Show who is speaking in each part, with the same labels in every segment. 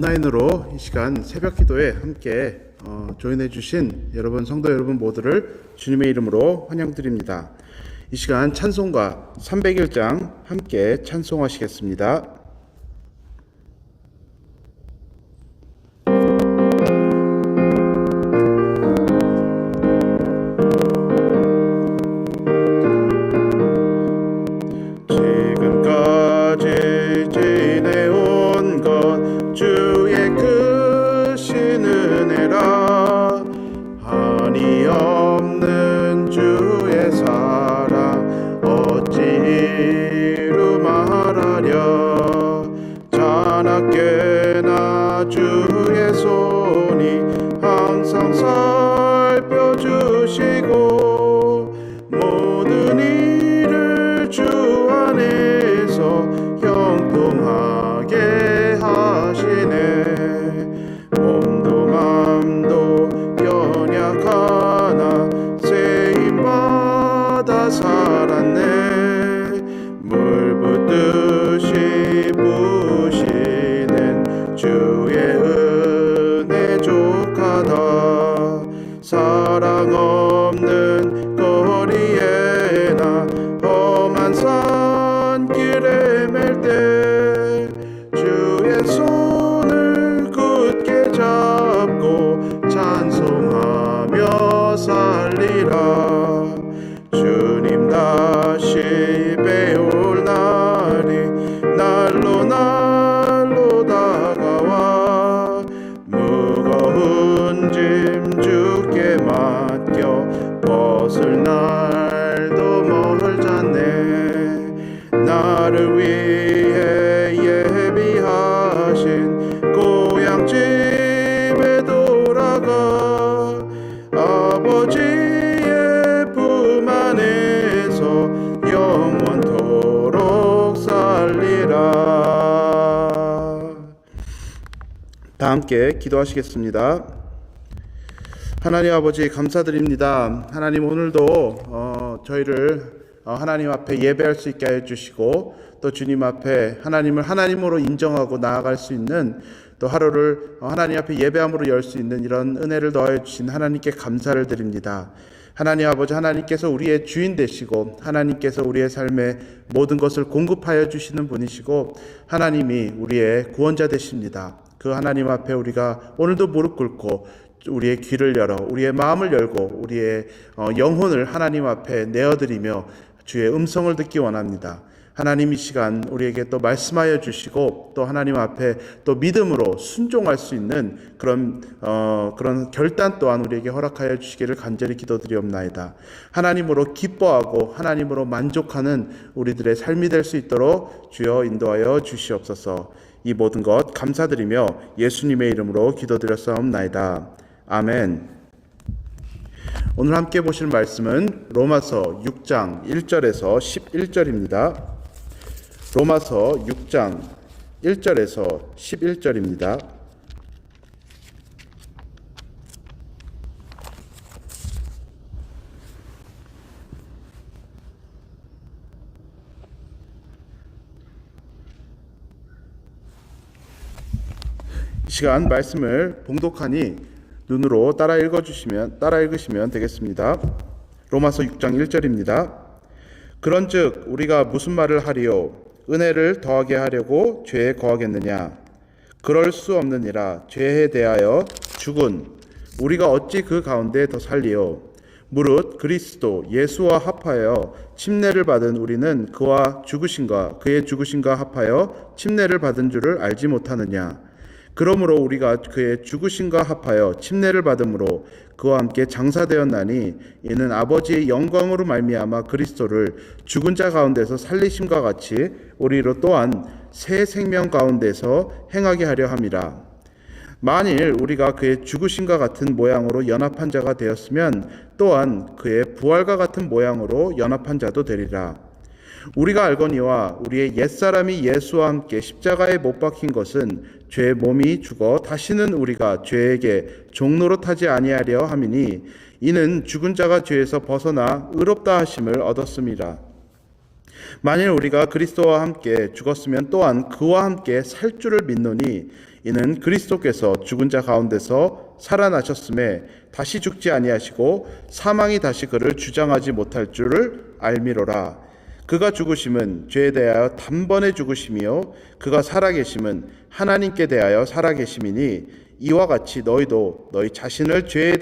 Speaker 1: 온라인으로 이 시간 새벽 기도에 함께 조인해 주신 여러분 성도 여러분 모두를 주님의 이름으로 환영드립니다. 이 시간 찬송가 301장 함께 찬송하시겠습니다. 지금까지 지내온 것 주의 크신 은혜라. 한이 없는 주의 사랑 어찌 이루 말하랴. 자나깨나 주의 손이 항상 살펴주시고 모든 일을 주 안에서 형통하게 하시네. 몸도 맘도 연약하나 세임받아 살았네. 물 붓듯이 부시는 주의 은혜 족하다. 사랑 없는 거리에나 험한 산길에 맬 때 주의 손을 굳게 잡고 찬송하며 살리라. 주님 다시 배울 날이 날로 다가와 무거운 짐 주께 맡겨 벗을 날도 멀잖네. 나를 위해 예비하신 고향집에 돌아가 아버지의 품 안에서 영원토록 살리라. 다 함께 기도하시겠습니다. 하나님 아버지 감사드립니다. 하나님 오늘도 저희를 하나님 앞에 예배할 수 있게 해주시고 또 주님 앞에 하나님을 하나님으로 인정하고 나아갈 수 있는 또 하루를 하나님 앞에 예배함으로 열 수 있는 이런 은혜를 더해 주신 하나님께 감사를 드립니다. 하나님 아버지, 하나님께서 우리의 주인 되시고 하나님께서 우리의 삶에 모든 것을 공급하여 주시는 분이시고 하나님이 우리의 구원자 되십니다. 그 하나님 앞에 우리가 오늘도 무릎 꿇고 우리의 귀를 열어 우리의 마음을 열고 우리의 영혼을 하나님 앞에 내어드리며 주의 음성을 듣기 원합니다. 하나님 이 시간 우리에게 또 말씀하여 주시고 또 하나님 앞에 또 믿음으로 순종할 수 있는 그런 결단 또한 우리에게 허락하여 주시기를 간절히 기도드리옵나이다. 하나님으로 기뻐하고 하나님으로 만족하는 우리들의 삶이 될 수 있도록 주여 인도하여 주시옵소서. 이 모든 것 감사드리며 예수님의 이름으로 기도드렸사옵나이다. 아멘. 오늘 함께 보실 말씀은 로마서 6장 1절에서 11절입니다. 로마서 6장 1절에서 11절입니다. 이 시간 말씀을 봉독하니 눈으로 따라 읽으시면 되겠습니다. 로마서 6장 1절입니다. 그런즉 우리가 무슨 말을 하리요? 은혜를 더하게 하려고 죄에 거하겠느냐? 그럴 수 없느니라. 죄에 대하여 죽은 우리가 어찌 그 가운데 더 살리요? 무릇 그리스도 예수와 합하여 침례를 받은 우리는 그와 죽으신가 그의 죽으신가 합하여 침례를 받은 줄을 알지 못하느냐? 그러므로 우리가 그의 죽으심과 합하여 침례를 받음으로 그와 함께 장사되었나니 이는 아버지의 영광으로 말미암아 그리스도를 죽은 자 가운데서 살리심과 같이 우리로 또한 새 생명 가운데서 행하게 하려 함이라. 만일 우리가 그의 죽으심과 같은 모양으로 연합한 자가 되었으면 또한 그의 부활과 같은 모양으로 연합한 자도 되리라. 우리가 알거니와 우리의 옛사람이 예수와 함께 십자가에 못 박힌 것은 죄의 몸이 죽어 다시는 우리가 죄에게 종노릇하지 아니하려 함이니 이는 죽은 자가 죄에서 벗어나 의롭다 하심을 얻었음이라. 만일 우리가 그리스도와 함께 죽었으면 또한 그와 함께 살 줄을 믿노니 이는 그리스도께서 죽은 자 가운데서 살아나셨음에 다시 죽지 아니하시고 사망이 다시 그를 주장하지 못할 줄을 알미로라. 그가 죽으심은 죄에 대하여 단번에 죽으심이요 그가 살아계심은 하나님께 대하여 살아계심이니 이와 같이 너희도 너희 자신을 죄에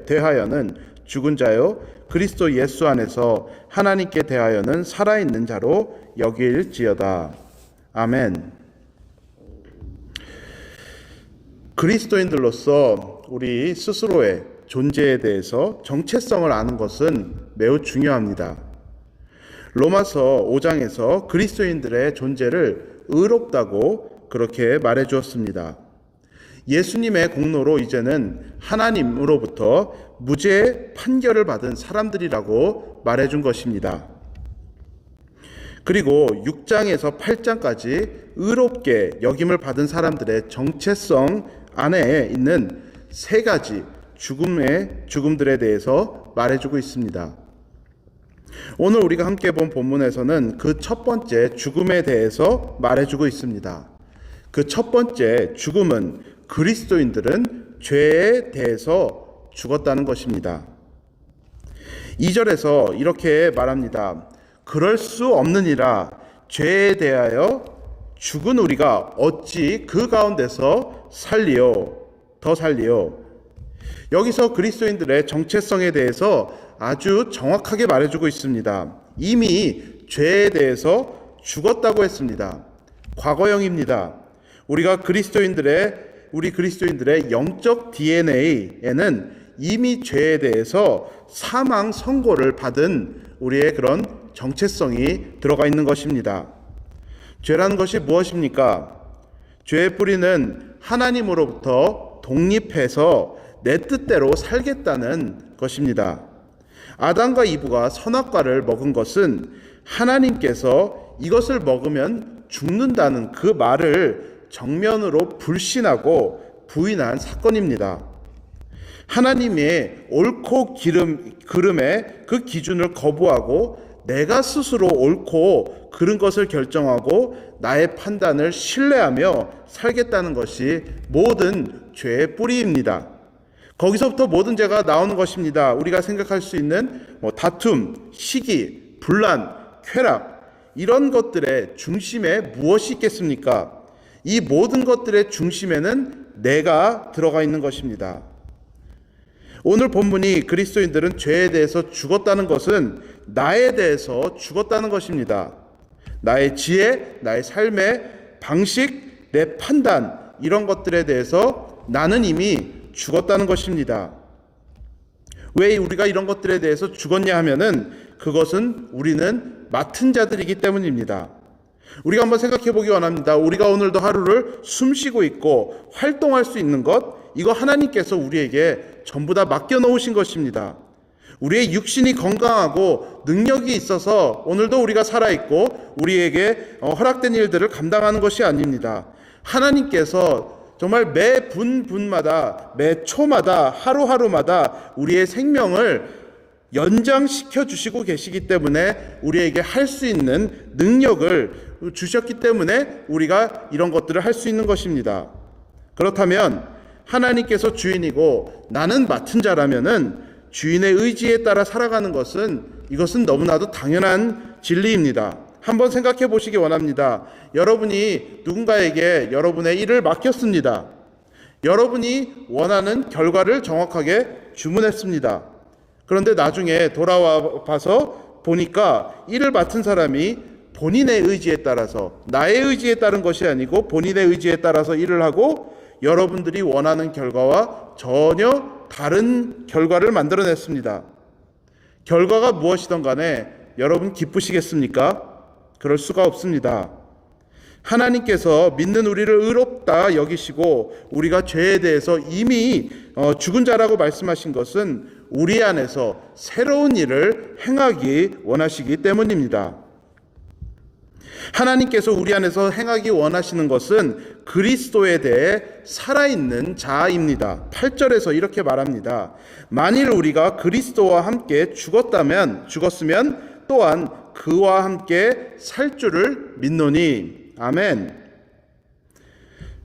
Speaker 1: 대하여는 죽은 자요 그리스도 예수 안에서 하나님께 대하여는 살아있는 자로 여길지어다. 아멘. 그리스도인들로서 우리 스스로의 존재에 대해서 정체성을 아는 것은 매우 중요합니다. 로마서 5장에서 그리스도인들의 존재를 의롭다고 그렇게 말해 주었습니다. 예수님의 공로로 이제는 하나님으로부터 무죄 판결을 받은 사람들이라고 말해 준 것입니다. 그리고 6장에서 8장까지 의롭게 여김을 받은 사람들의 정체성 안에 있는 세 가지 죽음들에 대해서 말해주고 있습니다. 오늘 우리가 함께 본 본문에서는 그 첫 번째 죽음에 대해서 말해주고 있습니다. 그 첫 번째 죽음은 그리스도인들은 죄에 대해서 죽었다는 것입니다. 2절에서 이렇게 말합니다. 그럴 수 없느니라 죄에 대하여 죽은 우리가 어찌 그 가운데서 더 살리요. 여기서 그리스도인들의 정체성에 대해서 아주 정확하게 말해주고 있습니다. 이미 죄에 대해서 죽었다고 했습니다. 과거형입니다. 우리 그리스도인들의 영적 DNA에는 이미 죄에 대해서 사망 선고를 받은 우리의 그런 정체성이 들어가 있는 것입니다. 죄라는 것이 무엇입니까? 죄의 뿌리는 하나님으로부터 독립해서 내 뜻대로 살겠다는 것입니다. 아담과 이브가 선악과를 먹은 것은 하나님께서 이것을 먹으면 죽는다는 그 말을 정면으로 불신하고 부인한 사건입니다. 하나님의 옳고 그름의 그 기준을 거부하고 내가 스스로 옳고 그른 것을 결정하고 나의 판단을 신뢰하며 살겠다는 것이 모든 죄의 뿌리입니다. 거기서부터 모든 죄가 나오는 것입니다. 우리가 생각할 수 있는 다툼, 시기, 분란, 쾌락 이런 것들의 중심에 무엇이 있겠습니까? 이 모든 것들의 중심에는 내가 들어가 있는 것입니다. 오늘 본문이 그리스도인들은 죄에 대해서 죽었다는 것은 나에 대해서 죽었다는 것입니다. 나의 지혜, 나의 삶의 방식, 내 판단 이런 것들에 대해서 나는 이미 죽었다는 것입니다. 왜 우리가 이런 것들에 대해서 죽었냐 하면은 그것은 우리는 맡은 자들이기 때문입니다. 우리가 한번 생각해 보기 원합니다. 우리가 오늘도 하루를 숨쉬고 있고 활동할 수 있는 것, 이거 하나님께서 우리에게 전부 다 맡겨놓으신 것입니다. 우리의 육신이 건강하고 능력이 있어서 오늘도 우리가 살아있고 우리에게 허락된 일들을 감당하는 것이 아닙니다. 하나님께서 정말 매 분마다, 매 초마다, 하루하루마다 우리의 생명을 연장시켜 주시고 계시기 때문에 우리에게 할 수 있는 능력을 주셨기 때문에 우리가 이런 것들을 할 수 있는 것입니다. 그렇다면 하나님께서 주인이고 나는 맡은 자라면은 주인의 의지에 따라 살아가는 이것은 너무나도 당연한 진리입니다. 한번 생각해 보시기 원합니다. 여러분이 누군가에게 여러분의 일을 맡겼습니다. 여러분이 원하는 결과를 정확하게 주문했습니다. 그런데 나중에 돌아와 봐서 보니까 일을 맡은 사람이 본인의 의지에 따라서, 나의 의지에 따른 것이 아니고 본인의 의지에 따라서 일을 하고 여러분들이 원하는 결과와 전혀 다른 결과를 만들어냈습니다. 결과가 무엇이든 간에 여러분 기쁘시겠습니까? 그럴 수가 없습니다. 하나님께서 믿는 우리를 의롭다 여기시고 우리가 죄에 대해서 이미 죽은 자라고 말씀하신 것은 우리 안에서 새로운 일을 행하기 원하시기 때문입니다. 하나님께서 우리 안에서 행하기 원하시는 것은 그리스도에 대해 살아있는 자입니다. 8절에서 이렇게 말합니다. 만일 우리가 그리스도와 함께 죽었으면 또한 그와 함께 살 줄을 믿노니. 아멘.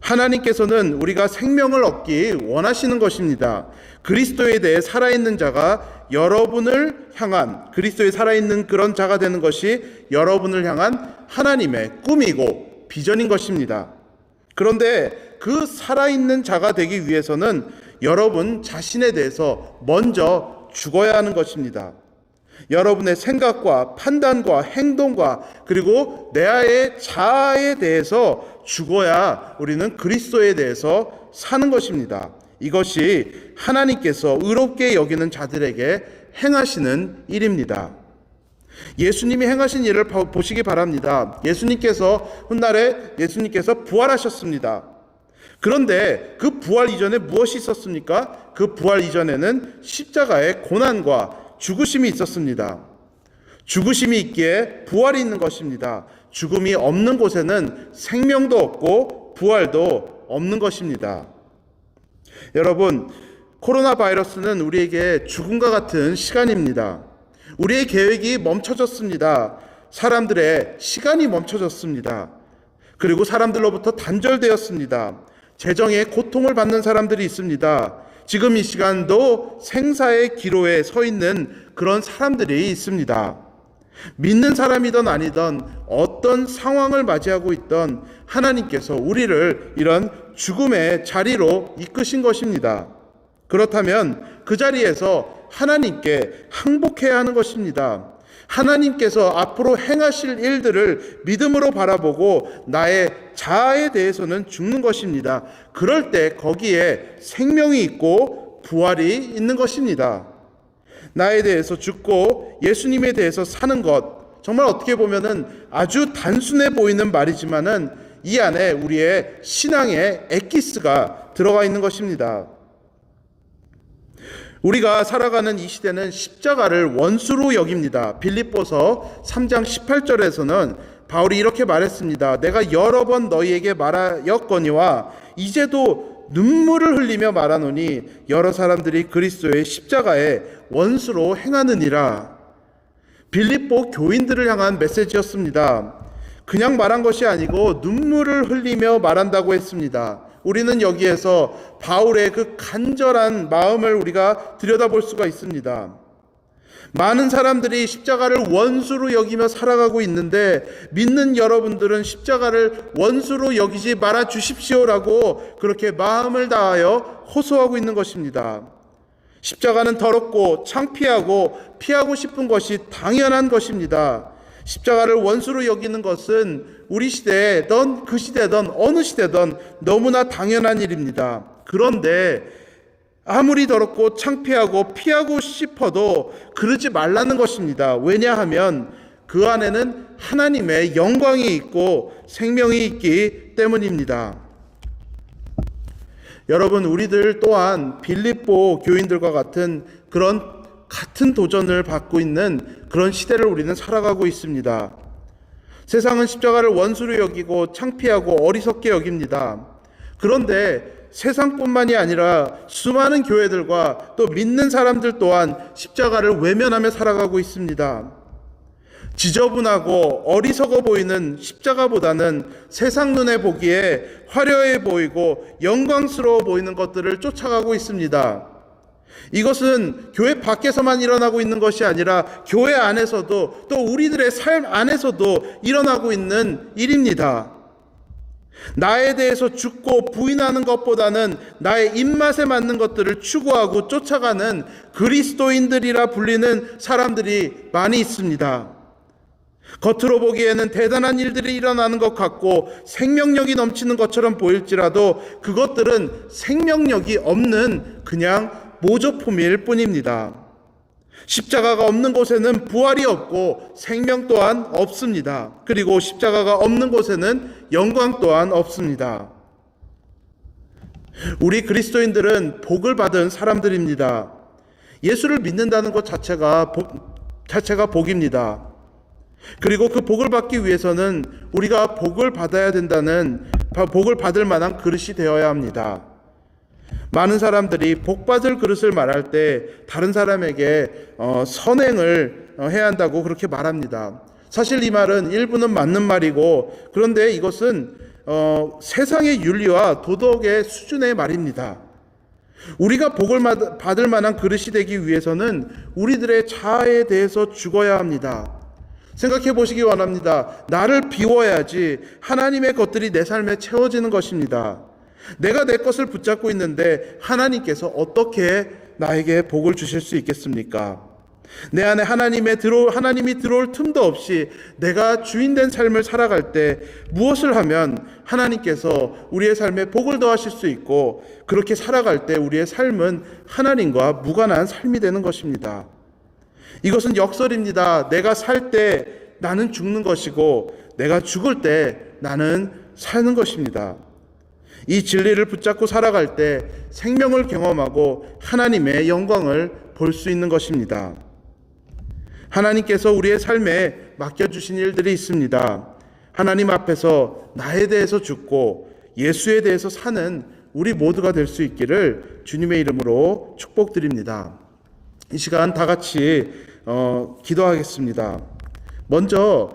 Speaker 1: 하나님께서는 우리가 생명을 얻기 원하시는 것입니다. 그리스도에 대해 살아있는 자가 여러분을 향한, 그리스도에 살아있는 그런 자가 되는 것이 여러분을 향한 하나님의 꿈이고 비전인 것입니다. 그런데 그 살아있는 자가 되기 위해서는 여러분 자신에 대해서 먼저 죽어야 하는 것입니다. 여러분의 생각과 판단과 행동과 그리고 내 자아에 대해서 죽어야 우리는 그리스도에 대해서 사는 것입니다. 이것이 하나님께서 의롭게 여기는 자들에게 행하시는 일입니다. 예수님이 행하신 일을 보시기 바랍니다. 훗날에 예수님께서 부활하셨습니다. 그런데 그 부활 이전에 무엇이 있었습니까? 그 부활 이전에는 십자가의 고난과 죽으심이 있었습니다. 죽으심이 있기에 부활이 있는 것입니다. 죽음이 없는 곳에는 생명도 없고 부활도 없는 것입니다. 여러분, 코로나 바이러스는 우리에게 죽음과 같은 시간입니다. 우리의 계획이 멈춰졌습니다. 사람들의 시간이 멈춰졌습니다. 그리고 사람들로부터 단절되었습니다. 재정의 고통을 받는 사람들이 있습니다. 지금 이 시간도 생사의 기로에 서 있는 그런 사람들이 있습니다. 믿는 사람이든 아니든 어떤 상황을 맞이하고 있던 하나님께서 우리를 이런 죽음의 자리로 이끄신 것입니다. 그렇다면 그 자리에서 하나님께 항복해야 하는 것입니다. 하나님께서 앞으로 행하실 일들을 믿음으로 바라보고 나의 자아에 대해서는 죽는 것입니다. 그럴 때 거기에 생명이 있고 부활이 있는 것입니다. 나에 대해서 죽고 예수님에 대해서 사는 것, 정말 어떻게 보면은 아주 단순해 보이는 말이지만은 이 안에 우리의 신앙의 엑기스가 들어가 있는 것입니다. 우리가 살아가는 이 시대는 십자가를 원수로 여깁니다. 빌립보서 3장 18절에서는 바울이 이렇게 말했습니다. 내가 여러 번 너희에게 말하였거니와 이제도 눈물을 흘리며 말하노니 여러 사람들이 그리스도의 십자가에 원수로 행하느니라. 빌립보 교인들을 향한 메시지였습니다. 그냥 말한 것이 아니고 눈물을 흘리며 말한다고 했습니다. 우리는 여기에서 바울의 그 간절한 마음을 우리가 들여다볼 수가 있습니다. 많은 사람들이 십자가를 원수로 여기며 살아가고 있는데 믿는 여러분들은 십자가를 원수로 여기지 말아 주십시오라고 그렇게 마음을 다하여 호소하고 있는 것입니다. 십자가는 더럽고 창피하고 피하고 싶은 것이 당연한 것입니다. 십자가를 원수로 여기는 것은 우리 시대든 그 시대든 어느 시대든 너무나 당연한 일입니다. 그런데 아무리 더럽고 창피하고 피하고 싶어도 그러지 말라는 것입니다. 왜냐하면 그 안에는 하나님의 영광이 있고 생명이 있기 때문입니다. 여러분, 우리들 또한 빌립보 교인들과 같은 도전을 받고 있는 그런 시대를 우리는 살아가고 있습니다. 세상은 십자가를 원수로 여기고 창피하고 어리석게 여깁니다. 그런데 세상뿐만이 아니라 수많은 교회들과 또 믿는 사람들 또한 십자가를 외면하며 살아가고 있습니다. 지저분하고 어리석어 보이는 십자가보다는 세상 눈에 보기에 화려해 보이고 영광스러워 보이는 것들을 쫓아가고 있습니다. 이것은 교회 밖에서만 일어나고 있는 것이 아니라 교회 안에서도 또 우리들의 삶 안에서도 일어나고 있는 일입니다. 나에 대해서 죽고 부인하는 것보다는 나의 입맛에 맞는 것들을 추구하고 쫓아가는 그리스도인들이라 불리는 사람들이 많이 있습니다. 겉으로 보기에는 대단한 일들이 일어나는 것 같고 생명력이 넘치는 것처럼 보일지라도 그것들은 생명력이 없는 그냥 모조품일 뿐입니다. 십자가가 없는 곳에는 부활이 없고 생명 또한 없습니다. 그리고 십자가가 없는 곳에는 영광 또한 없습니다. 우리 그리스도인들은 복을 받은 사람들입니다. 예수를 믿는다는 것 자체가 복입니다. 그리고 그 복을 받기 위해서는 우리가 복을 받아야 된다는, 복을 받을 만한 그릇이 되어야 합니다. 많은 사람들이 복받을 그릇을 말할 때 다른 사람에게 선행을 해야 한다고 그렇게 말합니다. 사실 이 말은 일부는 맞는 말이고, 그런데 이것은 세상의 윤리와 도덕의 수준의 말입니다. 우리가 복을 받을 만한 그릇이 되기 위해서는 우리들의 자아에 대해서 죽어야 합니다. 생각해 보시기 원합니다. 나를 비워야지 하나님의 것들이 내 삶에 채워지는 것입니다. 내가 내 것을 붙잡고 있는데 하나님께서 어떻게 나에게 복을 주실 수 있겠습니까? 내 안에 하나님이 들어올 틈도 없이 내가 주인된 삶을 살아갈 때 무엇을 하면 하나님께서 우리의 삶에 복을 더하실 수 있고, 그렇게 살아갈 때 우리의 삶은 하나님과 무관한 삶이 되는 것입니다. 이것은 역설입니다. 내가 살 때 나는 죽는 것이고, 내가 죽을 때 나는 사는 것입니다. 이 진리를 붙잡고 살아갈 때 생명을 경험하고 하나님의 영광을 볼 수 있는 것입니다. 하나님께서 우리의 삶에 맡겨주신 일들이 있습니다. 하나님 앞에서 나에 대해서 죽고 예수에 대해서 사는 우리 모두가 될 수 있기를 주님의 이름으로 축복드립니다. 이 시간 다 같이 기도하겠습니다. 먼저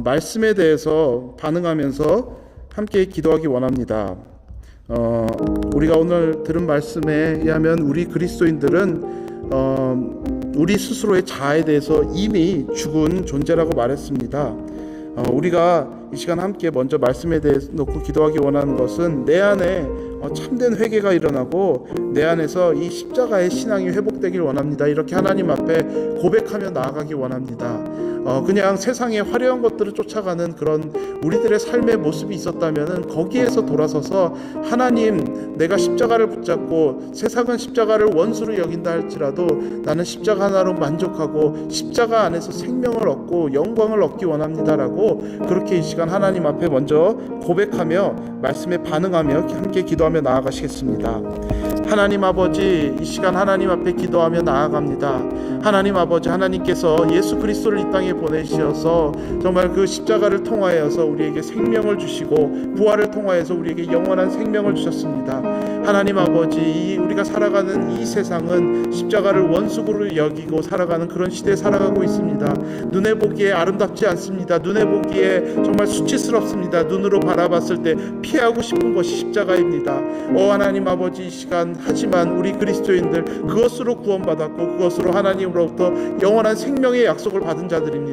Speaker 1: 말씀에 대해서 반응하면서 함께 기도하기 원합니다. 우리가 오늘 들은 말씀에 의하면 우리 그리스도인들은 우리 스스로의 자아에 대해서 이미 죽은 존재라고 말했습니다. 우리가 이 시간 함께 먼저 말씀에 대해서 놓고 기도하기 원하는 것은 내 안에 참된 회개가 일어나고 내 안에서 이 십자가의 신앙이 회복되길 원합니다. 이렇게 하나님 앞에 고백하며 나아가기 원합니다. 그냥 세상의 화려한 것들을 쫓아가는 그런 우리들의 삶의 모습이 있었다면 거기에서 돌아서서 하나님, 내가 십자가를 붙잡고 세상은 십자가를 원수로 여긴다 할지라도 나는 십자가 하나로 만족하고 십자가 안에서 생명을 얻고 영광을 얻기 원합니다라고, 그렇게 이 시간 하나님 앞에 먼저 고백하며 말씀에 반응하며 함께 기도하며 나아가시겠습니다. 하나님 아버지, 이 시간 하나님 앞에 기도하며 나아갑니다. 하나님 아버지, 하나님께서 예수 그리스도를 이 땅에 보내셔서 정말 그 십자가를 통하여서 우리에게 생명을 주시고 부활을 통하여서 우리에게 영원한 생명을 주셨습니다. 하나님 아버지, 우리가 살아가는 이 세상은 십자가를 원수로 여기고 살아가는 그런 시대에 살아가고 있습니다. 눈에 보기에 아름답지 않습니다. 눈에 보기에 정말 수치스럽습니다. 눈으로 바라봤을 때 피하고 싶은 것이 십자가입니다. 하나님 아버지, 이 시간 하지만 우리 그리스도인들 그것으로 구원받았고 그것으로 하나님으로부터 영원한 생명의 약속을 받은 자들입니다.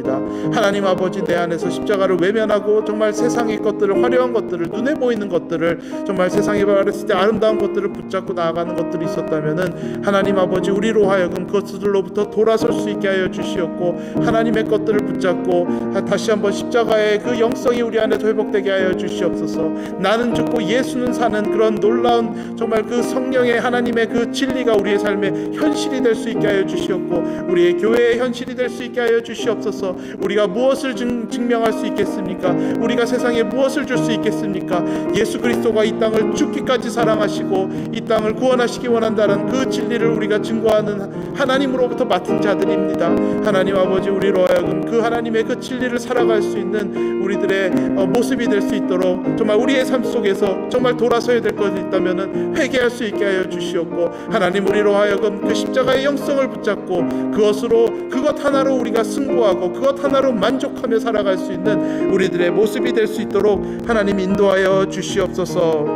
Speaker 1: 하나님 아버지, 내 안에서 십자가를 외면하고 정말 세상의 것들을, 화려한 것들을, 눈에 보이는 것들을, 정말 세상에 말했을 때 아름다운 것들을 붙잡고 나아가는 것들이 있었다면은 하나님 아버지, 우리로 하여금 그것들로부터 돌아설 수 있게 하여 주시옵고, 하나님의 것들을 붙잡고 다시 한번 십자가의 그 영성이 우리 안에 회복되게 하여 주시옵소서. 나는 죽고 예수는 사는 그런 놀라운 정말 그 성령의 하나님의 그 진리가 우리의 삶에 현실이 될 수 있게 하여 주시옵고, 우리의 교회의 현실이 될 수 있게 하여 주시옵소서. 우리가 무엇을 증명할 수 있겠습니까? 우리가 세상에 무엇을 줄 수 있겠습니까? 예수 그리스도가 이 땅을 죽기까지 사랑하시고 이 땅을 구원하시기 원한다는 그 진리를 우리가 증거하는 하나님으로부터 맡은 자들입니다. 하나님 아버지, 우리로 하여금 그 하나님의 그 진리를 살아갈 수 있는 우리들의 모습이 될 수 있도록 정말 우리의 삶 속에서 정말 돌아서야 될 것이 있다면 회개할 수 있게 하여 주시옵고, 하나님, 우리로 하여금 그 십자가의 영성을 붙잡고 그것 하나로 우리가 승부하고 그것 하나로 만족하며 살아갈 수 있는 우리들의 모습이 될 수 있도록 하나님 인도하여 주시옵소서.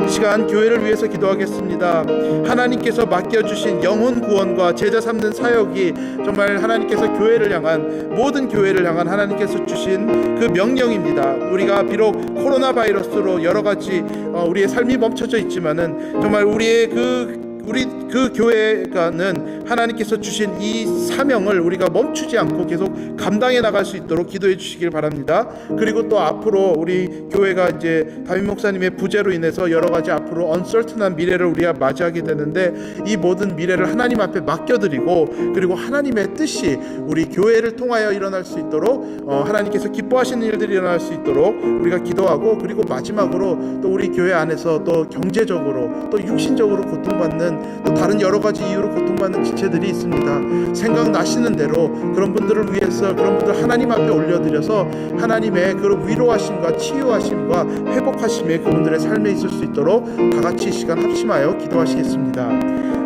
Speaker 1: 이 시간 교회를 위해서 기도하겠습니다. 하나님께서 맡겨주신 영혼 구원과 제자 삼는 사역이 정말 하나님께서 교회를 향한, 모든 교회를 향한 하나님께서 주신 그 명령입니다. 우리가 비록 코로나 바이러스로 여러 가지 우리의 삶이 멈춰져 있지만은 정말 우리 그 교회가는 하나님께서 주신 이 사명을 우리가 멈추지 않고 계속 감당해 나갈 수 있도록 기도해 주시길 바랍니다. 그리고 또 앞으로 우리 교회가 이제 담임 목사님의 부재로 인해서 여러 가지 앞으로 언설튼한 미래를 우리가 맞이하게 되는데, 이 모든 미래를 하나님 앞에 맡겨드리고, 그리고 하나님의 뜻이 우리 교회를 통하여 일어날 수 있도록, 하나님께서 기뻐하시는 일들이 일어날 수 있도록 우리가 기도하고, 그리고 마지막으로 또 우리 교회 안에서 또 경제적으로 또 육신적으로 고통받는, 또 다른 여러 가지 이유로 고통받는 지체들이 있습니다. 생각나시는 대로 그런 분들을 위해서, 그런 분들 하나님 앞에 올려드려서 하나님의 그 위로하심과 치유하심과 회복하심에 그분들의 삶에 있을 수 있도록 다 같이 이 시간 합심하여 기도하시겠습니다.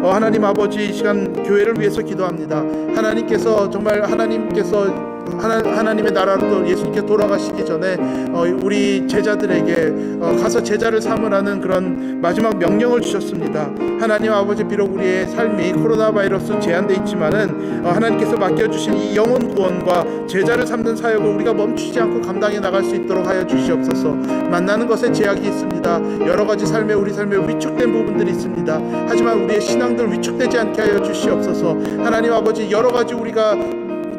Speaker 1: 하나님 아버지, 이 시간 교회를 위해서 기도합니다. 하나님께서 하나님의 나라로 예수님께 돌아가시기 전에 우리 제자들에게 가서 제자를 삼으라는 그런 마지막 명령을 주셨습니다. 하나님 아버지, 비록 우리의 삶이 코로나 바이러스 제한되어 있지만은 하나님께서 맡겨주신 이 영혼 구원과 제자를 삼는 사역을 우리가 멈추지 않고 감당해 나갈 수 있도록 하여 주시옵소서. 만나는 것에 제약이 있습니다. 여러 가지 우리 삶에 위축된 부분들이 있습니다. 하지만 우리의 신앙들 위축되지 않게 하여 주시옵소서. 하나님 아버지, 여러 가지 우리가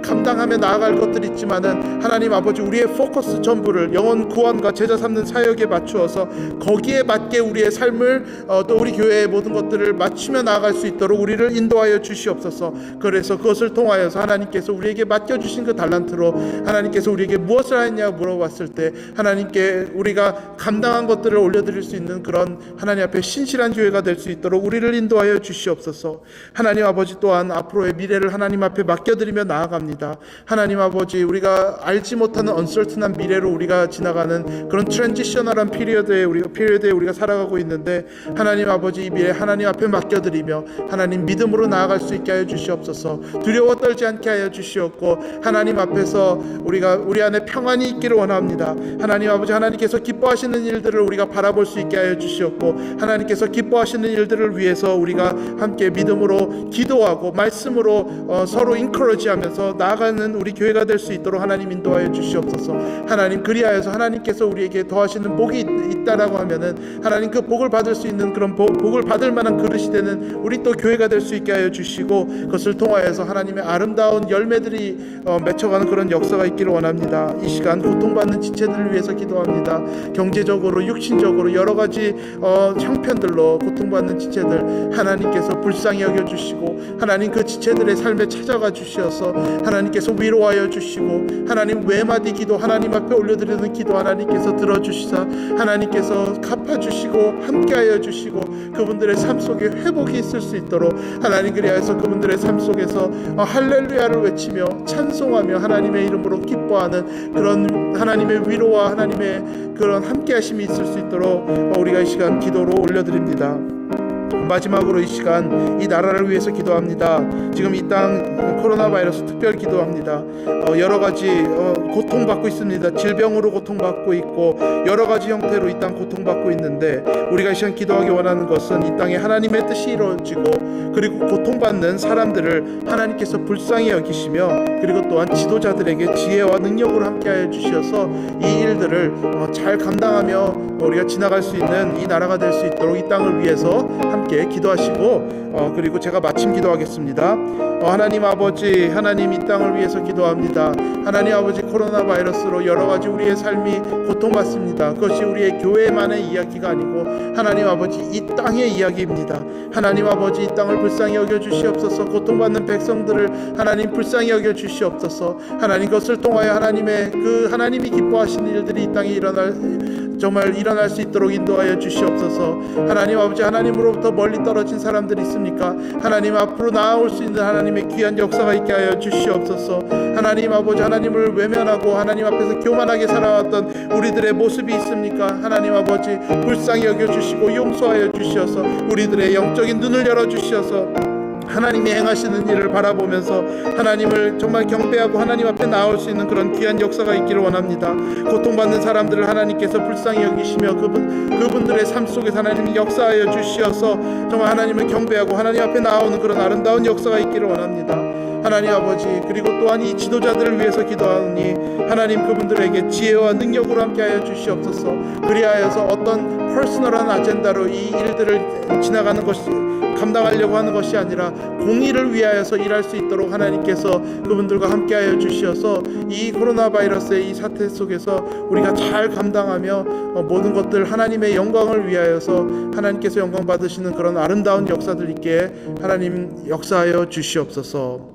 Speaker 1: 감당하며 나아갈 것들이 있지만은 하나님 아버지, 우리의 포커스 전부를 영혼 구원과 제자 삼는 사역에 맞추어서 거기에 맞게 우리의 삶을 또 우리 교회의 모든 것들을 맞추며 나아갈 수 있도록 우리를 인도하여 주시옵소서. 그래서 그것을 통하여서 하나님께서 우리에게 맡겨주신 그 달란트로 하나님께서 우리에게 무엇을 하였냐고 물어봤을 때 하나님께 우리가 감당한 것들을 올려드릴 수 있는 그런 하나님 앞에 신실한 교회가 될 수 있도록 우리를 인도하여 주시옵소서. 하나님 아버지, 또한 앞으로의 미래를 하나님 앞에 맡겨드리며 나아갑니다. 하나님 아버지, 우리가 알지 못하는 언설튼한 미래로 우리가 지나가는 그런 트랜지셔널한 피리어드에 우리가 살아가고 있는데, 하나님 아버지, 이 미래 하나님 앞에 맡겨드리며 하나님 믿음으로 나아갈 수 있게 하여 주시옵소서. 두려워 떨지 않게 하여 주시옵고 하나님 앞에서 우리 안에 평안이 있기를 원합니다. 하나님 아버지, 하나님께서 기뻐하시는 일들을 우리가 바라볼 수 있게 하여 주시옵고 하나님께서 기뻐하시는 일들을 위해서 우리가 함께 믿음으로 기도하고 말씀으로 서로 인커러지하면서 나아가는 우리 교회가 될 수 있도록 하나님 인도하여 주시옵소서. 하나님, 그리하여서 하나님께서 우리에게 더하시는 복이 있다라고 하면은 하나님, 그 복을 받을 수 있는 그런 복을 받을 만한 그릇이 되는 우리 또 교회가 될 수 있게 하여 주시고 그것을 통하여서 하나님의 아름다운 열매들이 맺혀가는 그런 역사가 있기를 원합니다. 이 시간 고통받는 지체들을 위해서 기도합니다. 경제적으로, 육신적으로 여러 가지 형편들로 고통받는 지체들 하나님께서 불쌍히 여겨주시고 하나님, 그 지체들의 삶에 찾아가 주시어서 하나님께서 위로하여 주시고 하나님, 외마디 기도 하나님 앞에 올려드리는 기도 하나님께서 들어주시사 하나님께서 갚아주시고 함께하여 주시고 그분들의 삶 속에 회복이 있을 수 있도록 하나님, 그리하여서 그분들의 삶 속에서 할렐루야를 외치며 찬송하며 하나님의 이름으로 기뻐하는 그런 하나님의 위로와 하나님의 그런 함께하심이 있을 수 있도록 우리가 이 시간 기도로 올려드립니다. 마지막으로 이 시간 이 나라를 위해서 기도합니다. 지금 이 땅 코로나 바이러스 특별 기도합니다. 여러 가지 고통받고 있습니다. 질병으로 고통받고 있고 여러 가지 형태로 이 땅 고통받고 있는데 우리가 이 시간 기도하기 원하는 것은 이 땅에 하나님의 뜻이 이루어지고 그리고 고통받는 사람들을 하나님께서 불쌍히 여기시며 그리고 또한 지도자들에게 지혜와 능력으로 함께하여 주셔서 이 일들을 잘 감당하며 우리가 지나갈 수 있는 이 나라가 될 수 있도록 이 땅을 위해서 함께 기도하시고 그리고 제가 마침 기도하겠습니다. 하나님 아버지, 하나님, 이 땅을 위해서 기도합니다. 하나님 아버지, 코로나 바이러스로 여러 가지 우리의 삶이 고통받습니다. 그것이 우리의 교회만의 이야기가 아니고 하나님 아버지, 이 땅의 이야기입니다. 하나님 아버지, 이 땅을 불쌍히 여겨 주시옵소서. 고통받는 백성들을 하나님 불쌍히 여겨 주시옵소서. 하나님, 그것을 통하여 하나님이 기뻐하시는 일들이 이 땅에 일어날 수 있도록 인도하여 주시옵소서. 하나님 아버지, 하나님으로부터 멀리 떨어진 사람들이 있습니까? 하나님 앞으로 나아올 수 있는 하나님의 귀한 역사가 있게 하여 주시옵소서. 하나님 아버지, 하나님을 외면하고 하나님 앞에서 교만하게 살아왔던 우리들의 모습이 있습니까? 하나님 아버지, 불쌍히 여겨주시고 용서하여 주시어서 우리들의 영적인 눈을 열어주시어서 하나님이 행하시는 일을 바라보면서 하나님을 정말 경배하고 하나님 앞에 나올 수 있는 그런 귀한 역사가 있기를 원합니다. 고통받는 사람들을 하나님께서 불쌍히 여기시며 그분들의 삶 속에서 하나님이 역사하여 주시어서 정말 하나님을 경배하고 하나님 앞에 나오는 그런 아름다운 역사가 있기를 원합니다. 하나님 아버지, 그리고 또한 이 지도자들을 위해서 기도하오니 하나님, 그분들에게 지혜와 능력으로 함께하여 주시옵소서. 그리하여서 어떤 퍼스널한 아젠다로 이 일들을 지나가는 것이 감당하려고 하는 것이 아니라 공의를 위하여서 일할 수 있도록 하나님께서 그분들과 함께하여 주시어서 이 코로나 바이러스의 이 사태 속에서 우리가 잘 감당하며 모든 것들 하나님의 영광을 위하여서 하나님께서 영광 받으시는 그런 아름다운 역사들 있게 하나님 역사하여 주시옵소서.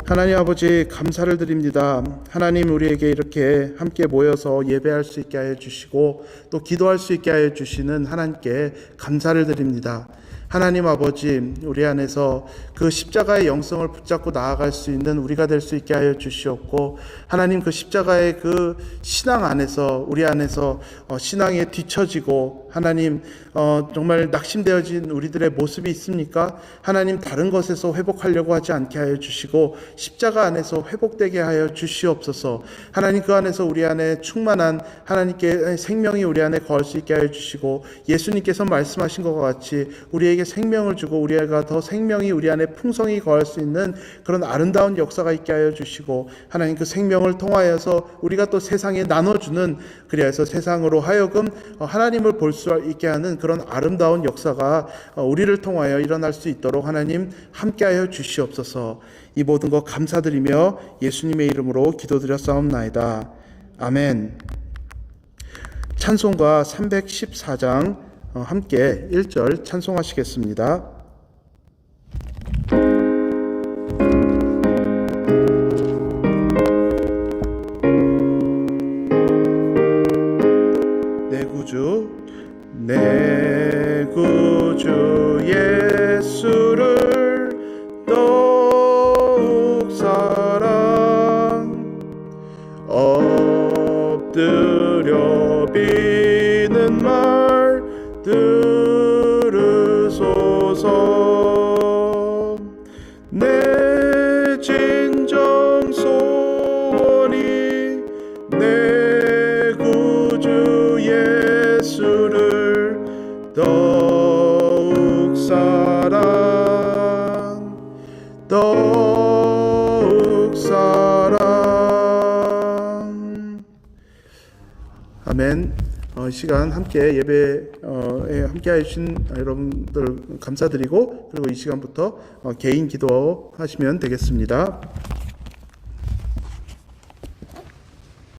Speaker 1: 하나님 아버지, 감사를 드립니다. 하나님, 우리에게 이렇게 함께 모여서 예배할 수 있게 하여 주시고 또 기도할 수 있게 하여 주시는 하나님께 감사를 드립니다. 하나님 아버지, 우리 안에서 그 십자가의 영성을 붙잡고 나아갈 수 있는 우리가 될 수 있게 하여 주시옵고, 하나님 그 십자가의 그 신앙 안에서 우리 안에서 신앙에 뒤처지고 하나님 정말 낙심되어진 우리들의 모습이 있습니까? 하나님 다른 것에서 회복하려고 하지 않게 하여 주시고 십자가 안에서 회복되게 하여 주시옵소서. 하나님 그 안에서 우리 안에 충만한 하나님께 생명이 우리 안에 거할 수 있게 하여 주시고, 예수님께서 말씀하신 것과 같이 우리에게 생명을 주고 우리가 더 생명이 우리 안에 풍성히 거할 수 있는 그런 아름다운 역사가 있게 하여 주시고, 하나님 그 생명을 통하여서 우리가 또 세상에 나눠주는, 그리하여서 세상으로 하여금 하나님을 볼 수 있게 하는 그런 아름다운 역사가 우리를 통하여 일어날 수 있도록 하나님 함께하여 주시옵소서. 이 모든 것 감사드리며 예수님의 이름으로 기도드렸사옵나이다. 아멘. 찬송가 314장 함께 1절 찬송하시겠습니다. 내 구주 예수를 더욱 사랑 엎드려 비는 말 들으소서. 내 진정 소원이 내 구주 예수를 더욱 사랑, 더욱 사랑. 아멘. 이 시간 함께 예배에 함께 해주신 여러분들 감사드리고, 그리고 이 시간부터 개인 기도하시면 되겠습니다.